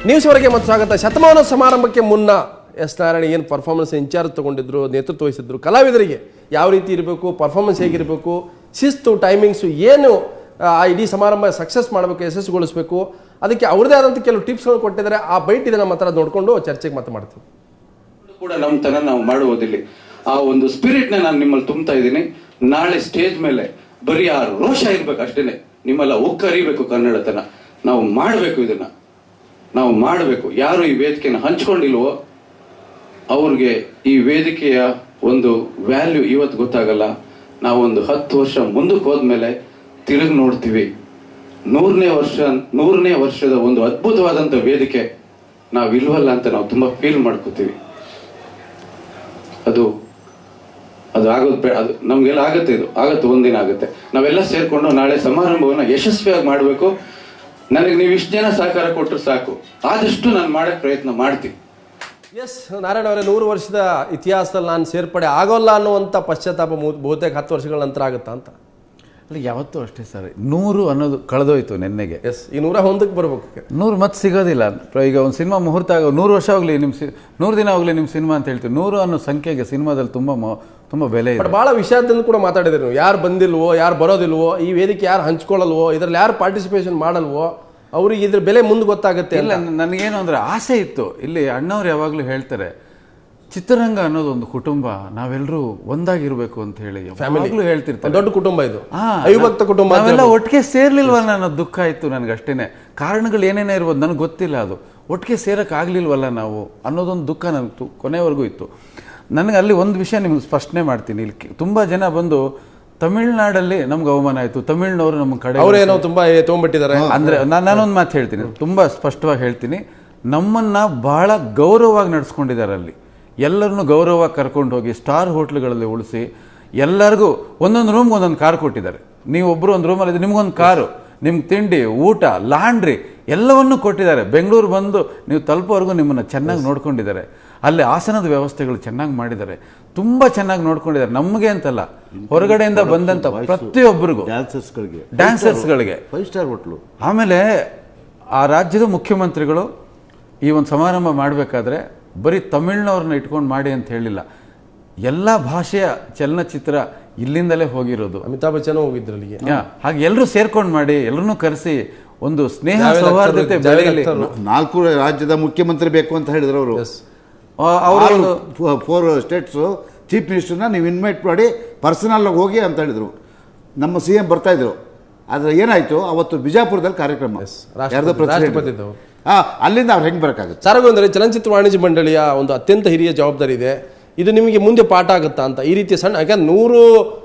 ನ್ಯೂಸ್ವರೆಗೆ ಮತ್ತು ಸ್ವಾಗತ. ಶತಮಾನ ಸಮಾರಂಭಕ್ಕೆ ಮುನ್ನ ಎಸ್ ನಾರಾಯಣ ಏನು ಪರ್ಫಾರ್ಮೆನ್ಸ್ ಇನ್ಚಾರ್ಜ್ ತೊಗೊಂಡಿದ್ರು, ನೇತೃತ್ವ ವಹಿಸಿದ್ರು, ಕಲಾವಿದರಿಗೆ ಯಾವ ರೀತಿ ಇರಬೇಕು, ಪರ್ಫಾರ್ಮೆನ್ಸ್ ಹೇಗಿರಬೇಕು, ಶಿಸ್ತು, ಟೈಮಿಂಗ್ಸು, ಏನು ಆ ಇಡೀ ಸಮಾರಂಭ ಸಕ್ಸಸ್ ಮಾಡಬೇಕು, ಯಶಸ್ಸುಗೊಳಿಸಬೇಕು, ಅದಕ್ಕೆ ಅವ್ರದೇ ಆದಂಥ ಕೆಲವು ಟಿಪ್ಸ್ಗಳು ಕೊಟ್ಟಿದ್ದಾರೆ. ಆ ಬೈಟ್ ಇದೆ ನಮ್ಮ ಹತ್ರ ನೋಡಿಕೊಂಡು ಚರ್ಚೆಗೆ ಮತ್ತೆ ಮಾಡ್ತೀವಿ. ಕೂಡ ನಮ್ಮ ತನ ನಾವು ಮಾಡುವುದಿಲ್ಲ. ಆ ಒಂದು ಸ್ಪಿರಿಟ್ನ ನಾನು ನಿಮ್ಮಲ್ಲಿ ತುಂಬ್ತಾ ಇದ್ದೀನಿ. ನಾಳೆ ಸ್ಟೇಜ್ ಮೇಲೆ ಬರೀ ಆ ರೋಷ ಇರ್ಬೇಕು ಅಷ್ಟೇನೆ, ನಿಮ್ಮೆಲ್ಲ ಉಕ್ಕರಿಬೇಕು ಕನ್ನಡತನ. ನಾವು ಮಾಡಬೇಕು, ಇದನ್ನ ನಾವು ಮಾಡಬೇಕು. ಯಾರು ಈ ವೇದಿಕೆನ ಹಂಚ್ಕೊಂಡಿಲ್ವೋ ಅವ್ರಿಗೆ ಈ ವೇದಿಕೆಯ ಒಂದು ವ್ಯಾಲ್ಯೂ ಇವತ್ತು ಗೊತ್ತಾಗಲ್ಲ. ನಾವು ಒಂದು 10 ವರ್ಷ ಮುಂದಕ್ಕೆ ಹೋದ್ಮೇಲೆ ತಿರುಗಿ ನೋಡ್ತೀವಿ, 100ನೇ ವರ್ಷದ ಒಂದು ಅದ್ಭುತವಾದಂತ ವೇದಿಕೆ ನಾವಿಲ್ವಲ್ಲ ಅಂತ ನಾವು ತುಂಬಾ ಫೀಲ್ ಮಾಡ್ಕೋತೀವಿ. ಅದು ಆಗೋದು, ಅದು ನಮ್ಗೆಲ್ಲ ಆಗತ್ತೆ, ಆಗತ್ತೆ, ಒಂದಿನ ಆಗುತ್ತೆ. ನಾವೆಲ್ಲ ಸೇರ್ಕೊಂಡು ನಾಳೆ ಸಮಾರಂಭವನ್ನ ಯಶಸ್ವಿಯಾಗಿ ಮಾಡಬೇಕು. ನನಗೆ ನೀವು ಇಷ್ಟು ಜನ ಸಹಕಾರ ಕೊಟ್ಟರು ಸಾಕು, ಆದಷ್ಟು ನಾನು ಮಾಡಕ್ ಪ್ರಯತ್ನ ಮಾಡ್ತೀನಿ. ಎಸ್ ನಾರಾಯಣ ಅವರೇ, 100 ವರ್ಷದ ಇತಿಹಾಸದಲ್ಲಿ ನಾನು ಸೇರ್ಪಡೆ ಆಗೋಲ್ಲ ಅನ್ನುವಂಥ ಪಶ್ಚಾತ್ತಾಪ ಬಹುತೇಕ 10 ವರ್ಷಗಳ ನಂತರ ಆಗುತ್ತಾ ಅಂತ? ಅಲ್ಲ, ಯಾವತ್ತೂ ಅಷ್ಟೇ ಸರ್. 100 ಅನ್ನೋದು ಕಳೆದೋಯ್ತು ನೆನ್ನೆಗೆ. ಎಸ್, ಈ 100 ಹೊಂದಕ್ಕೆ ಬರ್ಬೇಕು. 100 ಮತ್ತೆ ಸಿಗೋದಿಲ್ಲ. ಈಗ ಒಂದು ಸಿನಿಮಾ ಮುಹೂರ್ತ ಆಗ 100 ವರ್ಷ ಹೋಗ್ಲಿ, 100 ದಿನ ಹೋಗ್ಲಿ ನಿಮ್ಮ ಸಿನಿಮಾ ಅಂತ ಹೇಳ್ತೀವಿ. 100 ಅನ್ನೋ ಸಂಖ್ಯೆಗೆ ಸಿನಿಮಾದಲ್ಲಿ ತುಂಬ ಬೆಲೆ ಇದೆ. ಭಾಳ ವಿಷಯದಿಂದ ಕೂಡ ಮಾತಾಡಿದ್ರು ನೀವು. ಯಾರು ಬಂದಿಲ್ವೋ, ಯಾರು ಬರೋದಿಲ್ವೋ, ಈ ವೇದಿಕೆ ಯಾರು ಹಂಚ್ಕೊಳ್ಳಲ್ವೋ, ಇದರಲ್ಲಿ ಯಾರು ಪಾರ್ಟಿಸಿಪೇಷನ್ ಮಾಡಲ್ವೋ, ಅವ್ರಿಗೆ ಇದ್ರ ಬೆಲೆ ಮುಂದೆ ಗೊತ್ತಾಗುತ್ತೆ. ಇಲ್ಲ, ನನಗೇನು ಅಂದರೆ ಆಸೆ ಇತ್ತು. ಇಲ್ಲಿ ಅಣ್ಣವ್ರು ಯಾವಾಗಲೂ ಹೇಳ್ತಾರೆ, ಚಿತ್ರರಂಗ ಅನ್ನೋದು ಒಂದು ಕುಟುಂಬ, ನಾವೆಲ್ಲರೂ ಒಂದಾಗಿರ್ಬೇಕು ಅಂತ ಹೇಳಿ ಫ್ಯಾಮಿಲಿಗಳು ಹೇಳ್ತಿರ್ತಾರೆ. ದೊಡ್ಡ ಕುಟುಂಬ ಇದು, ಅವಿಭಕ್ತ ಕುಟುಂಬ. ನಾವೆಲ್ಲ ಒಟ್ಟಿಗೆ ಸೇರ್ಲಿಲ್ವಲ್ಲ ಅನ್ನೋ ದುಃಖ ಇತ್ತು ನನಗೆ ಅಷ್ಟೇನೆ. ಕಾರಣಗಳು ಏನೇನೇ ಇರ್ಬೋದು ನನಗೆ ಗೊತ್ತಿಲ್ಲ. ಅದು ಒಟ್ಟಿಗೆ ಸೇರಕ್ಕಾಗ್ಲಿಲ್ವಲ್ಲ ನಾವು ಅನ್ನೋದೊಂದು ದುಃಖ ನನಗೆ ಕೊನೆವರೆಗೂ ಇತ್ತು. ನನಗೆ ಅಲ್ಲಿ ಒಂದು ವಿಷಯ ನಿಮ್ಗೆ ಸ್ಪಷ್ಟನೆ ಮಾಡ್ತೀನಿ. ಇಲ್ಲಿ ತುಂಬ ಜನ ಬಂದು ತಮಿಳ್ನಾಡಲ್ಲಿ ನಮ್ಗೆ ಅವಮಾನ ಆಯಿತು, ತಮಿಳ್ನವರು ನಮ್ಮ ಕಡೆ ಅವರೇನೋ ತುಂಬಾ ತೊಗೊಂಡ್ಬಿಟ್ಟಿದ್ದಾರೆ ಅಂದರೆ ನಾನೊಂದು ಮಾತು ಹೇಳ್ತೀನಿ, ತುಂಬ ಸ್ಪಷ್ಟವಾಗಿ ಹೇಳ್ತೀನಿ. ನಮ್ಮನ್ನ ಬಹಳ ಗೌರವವಾಗಿ ನಡೆಸ್ಕೊಂಡಿದ್ದಾರೆ. ಅಲ್ಲಿ ಎಲ್ಲರನ್ನೂ ಗೌರವವಾಗಿ ಕರ್ಕೊಂಡು ಹೋಗಿ ಸ್ಟಾರ್ ಹೋಟ್ಲುಗಳಲ್ಲಿ ಉಳಿಸಿ ಎಲ್ಲರಿಗೂ ಒಂದೊಂದು ರೂಮ್ಗೆ ಒಂದೊಂದು ಕಾರ್ ಕೊಟ್ಟಿದ್ದಾರೆ. ನೀವು ಒಬ್ಬರು ಒಂದು ರೂಮಲ್ಲಿ ಇದ್ರೆ ನಿಮ್ಗೊಂದು ಕಾರು, ನಿಮ್ಗೆ ತಿಂಡಿ, ಊಟ, ಲಾಂಡ್ರಿ ಎಲ್ಲವನ್ನೂ ಕೊಟ್ಟಿದ್ದಾರೆ. ಬೆಂಗಳೂರು ಬಂದು ನೀವು ತಲುಪೋವರೆಗೂ ನಿಮ್ಮನ್ನು ಚೆನ್ನಾಗಿ ನೋಡ್ಕೊಂಡಿದ್ದಾರೆ. ಅಲ್ಲಿ ಆಸನದ ವ್ಯವಸ್ಥೆಗಳು ಚೆನ್ನಾಗಿ ಮಾಡಿದ್ದಾರೆ, ತುಂಬ ಚೆನ್ನಾಗಿ ನೋಡ್ಕೊಂಡಿದ್ದಾರೆ. ನಮಗೆ ಅಂತಲ್ಲ, ಹೊರಗಡೆಯಿಂದ ಬಂದಂಥ ಪ್ರತಿಯೊಬ್ಬರಿಗೂ, ಡ್ಯಾನ್ಸರ್ಸ್ಗಳಿಗೆ 5 ಸ್ಟಾರ್ ಹೋಟ್ಲು. ಆಮೇಲೆ ಆ ರಾಜ್ಯದ ಮುಖ್ಯಮಂತ್ರಿಗಳು ಈ ಒಂದು ಸಮಾರಂಭ ಮಾಡಬೇಕಾದ್ರೆ ಬರೀ ತಮಿಳ್ನವ್ರನ್ನ ಇಟ್ಕೊಂಡು ಮಾಡಿ ಅಂತ ಹೇಳಿಲ್ಲ. ಎಲ್ಲ ಭಾಷೆಯ ಚಲನಚಿತ್ರ ಇಲ್ಲಿಂದಲೇ ಹೋಗಿರೋದು. ಅಮಿತಾಬ್ ಬಚ್ಚನ್ ಹೋಗಿದ್ರು ಅಲ್ಲಿಗೆ. ಹಾಗೆ ಎಲ್ಲರೂ ಸೇರ್ಕೊಂಡು ಮಾಡಿ, ಎಲ್ಲರನ್ನೂ ಕರೆಸಿ ಒಂದು ಸ್ನೇಹ ಸೌಹಾರ್ದತೆ ಬೆಳೆಯಲಿ. 4 ರಾಜ್ಯದ ಮುಖ್ಯಮಂತ್ರಿ ಬೇಕು ಅಂತ ಹೇಳಿದ್ರು ಅವರು. ಅವರು 4 ಸ್ಟೇಟ್ಸು ಚೀಫ್ ಮಿನಿಸ್ಟರ್ನ ನೀವು ಇನ್ವೈಟ್ ಮಾಡಿ ಪರ್ಸನಲ್ ಆಗಿ ಹೋಗಿ ಅಂತ ಹೇಳಿದ್ರು. ನಮ್ಮ CM ಬರ್ತಾ ಇದ್ರು. ಆದರೆ ಏನಾಯ್ತು, ಅವತ್ತು ಬಿಜಾಪುರದಲ್ಲಿ ಕಾರ್ಯಕ್ರಮ, ಅಲ್ಲಿಂದ ಅವ್ರು ಹೆಂಗೆ ಬರೋಕ್ಕಾಗುತ್ತೆ? ಸಾರಗೊಂದರೆ ಚಲನಚಿತ್ರ ವಾಣಿಜ್ಯ ಮಂಡಳಿಯ ಒಂದು ಅತ್ಯಂತ ಹಿರಿಯ ಜವಾಬ್ದಾರಿ ಇದೆ. ಇದು ನಿಮಗೆ ಮುಂದೆ ಪಾಠ ಆಗುತ್ತಾ ಅಂತ? ಈ ರೀತಿ ಸಣ್ಣ, ಯಾಕಂದ್ರೆ 100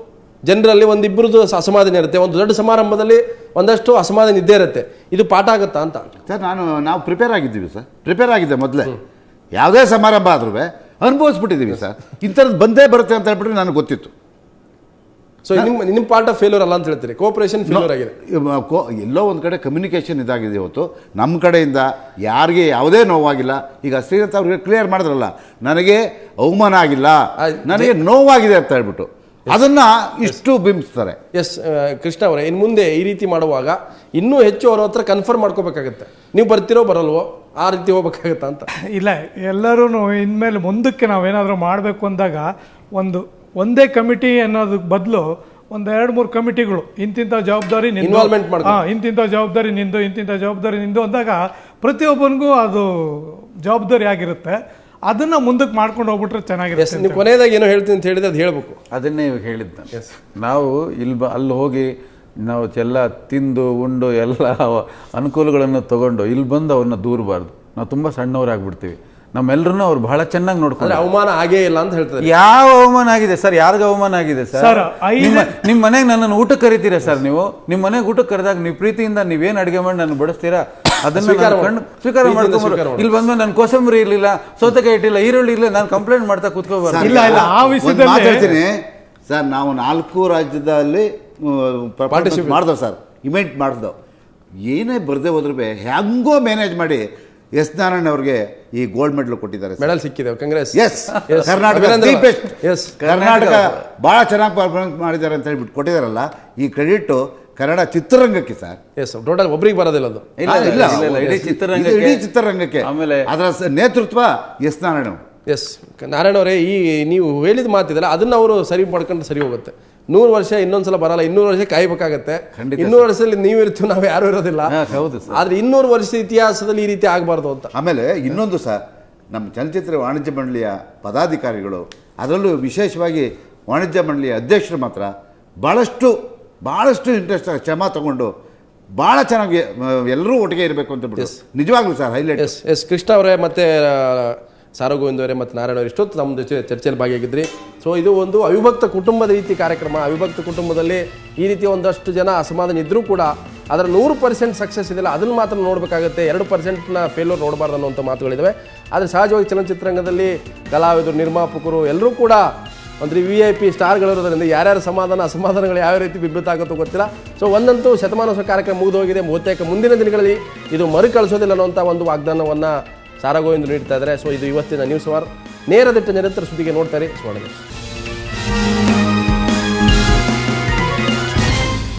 ಜನರಲ್ಲಿ ಒಂದಿಬ್ಬರದ್ದು ಅಸಮಾಧಾನ ಇರುತ್ತೆ, ಒಂದು ದೊಡ್ಡ ಸಮಾರಂಭದಲ್ಲಿ ಒಂದಷ್ಟು ಅಸಮಾಧಾನ ಇದ್ದೇ ಇರುತ್ತೆ. ಇದು ಪಾಠ ಆಗುತ್ತಾ ಅಂತ? ಸರ್, ನಾವು ಪ್ರಿಪೇರ್ ಆಗಿದ್ದೀವಿ ಸರ್. ಪ್ರಿಪೇರ್ ಆಗಿದ್ದೆ ಮೊದಲೇ. ಯಾವುದೇ ಸಮಾರಂಭ ಆದ್ರೂ ಅನುಭವಿಸ್ಬಿಟ್ಟಿದ್ದೀವಿ ಸರ್. ಇಂಥದ್ದು ಬಂದೇ ಬರುತ್ತೆ ಅಂತ ಹೇಳ್ಬಿಟ್ರೆ ನನಗೆ ಗೊತ್ತಿತ್ತು. ಸೊ ನಿಮ್ಮ ಪಾರ್ಟ್ ಆಫ್ ಫೇಲ್ಯೂರ್ ಅಲ್ಲ ಅಂತ ಹೇಳ್ತೀರಿ? ಕೋಆಪರೇಷನ್ ಫೇಲ್ಯೂರ್ ಆಗಿದೆ. ಎಲ್ಲೋ ಒಂದು ಕಡೆ ಕಮ್ಯುನಿಕೇಷನ್ ಇದಾಗಿದೆ ಇವತ್ತು. ನಮ್ಮ ಕಡೆಯಿಂದ ಯಾರಿಗೆ ಯಾವುದೇ ನೋವಾಗಿಲ್ಲ. ಈಗ ಶ್ರೀನಾಥ್ ಅವ್ರಿಗೆ ಕ್ಲಿಯರ್ ಮಾಡಿದ್ರಲ್ಲ, ನನಗೆ ಅವಮಾನ ಆಗಿಲ್ಲ, ನನಗೆ ನೋವಾಗಿದೆ ಅಂತ ಹೇಳ್ಬಿಟ್ಟು ಅದನ್ನ ಇಷ್ಟು ಬಿಂಬಿಸ್ತಾರೆ. ಎಸ್ ಕೃಷ್ಣ ಅವರೇ, ಇನ್ನು ಮುಂದೆ ಈ ರೀತಿ ಮಾಡುವಾಗ ಇನ್ನೂ ಹೆಚ್ಚು ಅವ್ರ ಹತ್ರ ಕನ್ಫರ್ಮ್ ಮಾಡ್ಕೋಬೇಕಾಗತ್ತೆ. ನೀವು ಬರ್ತಿರೋ ಬರಲ್ವೋ, ಆ ರೀತಿ ಹೋಗ್ಬೇಕಾಗತ್ತ ಅಂತ? ಇಲ್ಲ, ಎಲ್ಲರೂ ಇನ್ಮೇಲೆ ಮುಂದಕ್ಕೆ ನಾವೇನಾದರೂ ಮಾಡಬೇಕು ಅಂದಾಗ ಒಂದೇ ಕಮಿಟಿ ಅನ್ನೋದಕ್ಕೆ ಬದಲು 1-2-3 ಕಮಿಟಿಗಳು, ಇಂತಿಂಥ ಜವಾಬ್ದಾರಿ ಇನ್ವಾಲ್ವ್ಮೆಂಟ್ ಮಾಡಿ, ಇಂತಿಂಥ ಜವಾಬ್ದಾರಿ ನಿಂದು, ಇಂತಿಂಥ ಜವಾಬ್ದಾರಿ ನಿಂದು ಅಂದಾಗ ಪ್ರತಿಯೊಬ್ಬನಿಗೂ ಅದು ಜವಾಬ್ದಾರಿ ಆಗಿರುತ್ತೆ. ಅದನ್ನ ಮುಂದಕ್ಕೆ ಮಾಡ್ಕೊಂಡು ಹೋಗ್ಬಿಟ್ರೆ ಚೆನ್ನಾಗಿರುತ್ತೆ. ನೀವು ಕೊನೆಯದಾಗಿ ಏನೋ ಹೇಳ್ತೀನಿ ಅಂತ ಹೇಳಿದ್ರೆ ಅದು ಹೇಳ್ಬೇಕು. ಅದನ್ನೇ ಇವಾಗ ಹೇಳಿದ್ದ. ನಾವು ಅಲ್ಲಿ ಹೋಗಿ ನಾವು ಎಲ್ಲ ತಿಂದು ಉಂಡು ಎಲ್ಲ ಅನುಕೂಲಗಳನ್ನು ತಗೊಂಡು ಇಲ್ಲಿ ಬಂದು ಅವ್ರನ್ನ ದೂರಬಾರ್ದು. ನಾವು ತುಂಬ ಸಣ್ಣವರಾಗ್ಬಿಡ್ತೀವಿ. ನಮ್ಮೆಲ್ಲರನ್ನೂ ಅವ್ರು ಬಹಳ ಚೆನ್ನಾಗಿ ನೋಡ್ಕೊಂಡು. ಅವಮಾನ ಆಗೇ ಇಲ್ಲ ಅಂತ ಹೇಳ್ತಾರೆ. ಯಾವ ಅವಮಾನ ಆಗಿದೆ ಸರ್? ಯಾರಿಗ ಅವಮಾನ ಆಗಿದೆ ಸರ್? ನಿಮ್ಮ ಮನೆಗೆ ನನ್ನನ್ನು ಊಟಕ್ಕೆ ಕರಿತೀರಾ ಸರ್? ನೀವು ನಿಮ್ಮ ಮನೆಗೆ ಊಟಕ್ಕೆ ಕರೆದಾಗ ನೀವು ಪ್ರೀತಿಯಿಂದ ನೀವೇನು ಅಡುಗೆ ಮಾಡಿ ನಾನು ಬಡಿಸ್ತೀರಾ, ಅದನ್ನ ಸ್ವೀಕಾರ ಮಾಡ್ಕೊಂಡ್ಬರು. ಇಲ್ಲಿ ಬಂದ್ಮೇಲೆ ನಾನು ಕೋಸಂಬರಿ ಇರಲಿಲ್ಲ, ಸೌತೆಕಾಯಿ ಇಟ್ಟಿಲ್ಲ, ಈರುಳ್ಳಿ ಇಲ್ಲ, ನಾನು ಕಂಪ್ಲೇಂಟ್ ಮಾಡ್ತಾ ಕೂತ್ಕೋಬಾರ್ದು. ಇಲ್ಲ, ಆ ವಿಷಯದಲ್ಲಿ ಸರ್, ನಾವು 4 ರಾಜ್ಯದಲ್ಲಿ ಮಾಡ್ದವ್ ಸರ್, ಇವೆಂಟ್ ಮಾಡ್ದವ್. ಏನೇ ಬರದೆ ಹೋದ್ರೂ ಹೆಂಗೋ ಮ್ಯಾನೇಜ್ ಮಾಡಿ ಎಸ್ ನಾರಾಯಣ್ ಅವ್ರಿಗೆ ಈ ಗೋಲ್ಡ್ ಮೆಡಲ್ ಕೊಟ್ಟಿದ್ದಾರೆ. ಮೆಡಲ್ ಸಿಕ್ಕಿದೆ, ಕಾಂಗ್ರೆಸ್. ಎಸ್, ಕರ್ನಾಟಕ ಬಹಳ ಚೆನ್ನಾಗಿ ಪರ್ಫಾರ್ಮೆನ್ಸ್ ಮಾಡಿದ್ದಾರೆ ಅಂತ ಹೇಳ್ಬಿಟ್ಟು ಕೊಟ್ಟಿದ್ದಾರಲ್ಲ. ಈ ಕ್ರೆಡಿಟ್ ಕನ್ನಡ ಚಿತ್ರರಂಗಕ್ಕೆ ಸರ್. ಎಸ್ ಟೋಟಲ್ ಒಬ್ರಿಗೆ ಬರೋದಿಲ್ಲ ಅದು. ಇಲ್ಲ, ಇಲ್ಲ, ಇಲ್ಲ, ಇಲ್ಲ, ಇಡೀ ಚಿತ್ರರಂಗಕ್ಕೆ. ಇಡೀ ಚಿತ್ರರಂಗಕ್ಕೆ. ಆಮೇಲೆ ಅದರ ನೇತೃತ್ವ ಎಸ್ ನಾರಾಯಣ. ಎಸ್ ನಾರಾಯಣ ಅವರೇ, ಈ ನೀವು ಹೇಳಿದ ಮಾತಿದಲ್ಲ ಅದನ್ನ ಅವರು ಸರಿ ಮಾಡ್ಕೊಂಡ್ರೆ ಸರಿ ಹೋಗುತ್ತೆ. 100 ವರ್ಷ ಇನ್ನೊಂದ್ಸಲ ಬರಲ್ಲ, 200 ವರ್ಷ ಕಾಯ್ಬೇಕಾಗತ್ತೆ. 200 ವರ್ಷದಲ್ಲಿ ನೀವು ಇರ್ತೀವಿ, ನಾವು ಯಾರು ಇರೋದಿಲ್ಲ. ಹೌದು ಸರ್. ಆದ್ರೆ 200 ವರ್ಷದ ಇತಿಹಾಸದಲ್ಲಿ ಈ ರೀತಿ ಆಗಬಾರ್ದು ಅಂತ. ಆಮೇಲೆ ಇನ್ನೊಂದು ಸರ್, ನಮ್ಮ ಚಲನಚಿತ್ರ ವಾಣಿಜ್ಯ ಮಂಡಳಿಯ ಪದಾಧಿಕಾರಿಗಳು, ಅದರಲ್ಲೂ ವಿಶೇಷವಾಗಿ ವಾಣಿಜ್ಯ ಮಂಡಳಿಯ ಅಧ್ಯಕ್ಷರು ಮಾತ್ರ ಭಾಳಷ್ಟು ಇಂಟ್ರೆಸ್ಟ್ ಶ್ರಮ ತಗೊಂಡು ಭಾಳ ಚೆನ್ನಾಗಿ ಎಲ್ಲರೂ ಒಟ್ಟಿಗೆ ಇರಬೇಕು ಅಂತ ಬಿಟ್ಟು ನಿಜವಾಗ್ಲೂ ಸರ್ ಹೈಲೈಟ್. ಎಸ್ ಕೃಷ್ಣ ಅವರೇ ಮತ್ತೆ ಸಾರಗೋವಿಂದ್ ಅವರೇ ಮತ್ತು ನಾರಾಯಣ ಅವರು ಇಷ್ಟೊತ್ತು ನಮ್ಮ ಜೊತೆ ಚರ್ಚೆಯಲ್ಲಿ ಭಾಗಿಯಾಗಿದ್ರಿ. ಸೊ ಇದು ಒಂದು ಅವಿಭಕ್ತ ಕುಟುಂಬದ ರೀತಿ ಕಾರ್ಯಕ್ರಮ. ಅವಿಭಕ್ತ ಕುಟುಂಬದಲ್ಲಿ ಈ ರೀತಿ ಒಂದಷ್ಟು ಜನ ಅಸಮಾಧಾನ ಇದ್ದರೂ ಕೂಡ ಅದರ 100% ಸಕ್ಸಸ್ ಇದೆಯಲ್ಲ ಅದನ್ನು ಮಾತ್ರ ನೋಡಬೇಕಾಗುತ್ತೆ, 2%ನ ಫೇಲ್ಯೂರ್ ನೋಡಬಾರ್ದು ಅನ್ನೋಂಥ ಮಾತುಗಳಿದ್ದಾವೆ. ಆದರೆ ಸಹಜವಾಗಿ ಚಲನಚಿತ್ರರಂಗದಲ್ಲಿ ಕಲಾವಿದರು, ನಿರ್ಮಾಪಕರು ಎಲ್ಲರೂ ಕೂಡ ಅಂದರೆ VIP ಸ್ಟಾರ್ಗಳಿರೋದ್ರಿಂದ ಯಾರ್ಯಾರ ಅಸಮಾಧಾನಗಳು ಯಾವ ರೀತಿ ಬಿಬ್ಬತ್ತ ಆಗುತ್ತೋ ಗೊತ್ತಿಲ್ಲ. ಸೊ ಒಂದಂತೂ ಶತಮಾನೋತ್ಸವ ಕಾರ್ಯಕ್ರಮ ಮುಗಿದು ಹೋಗಿದೆ. ಬಹುತೇಕ ಮುಂದಿನ ದಿನಗಳಲ್ಲಿ ಇದು ಮರುಕಳಿಸೋದಿಲ್ಲ ಅನ್ನೋಂಥ ಒಂದು ವಾಗ್ದಾನವನ್ನು ಸಾರಗೋವಿಂದ್ ನೀಡ್ತಾ ಇದ್ದಾರೆ. ಸೊ ಇದು ಇವತ್ತಿನ ನ್ಯೂಸ್ ಅವರ್. ನೇರ ದಿಟ್ಟ ನಿರಂತರ ಸುದ್ದಿಗೆ ನೋಡ್ತಾರೆ ಸ್ವರ್ಣ.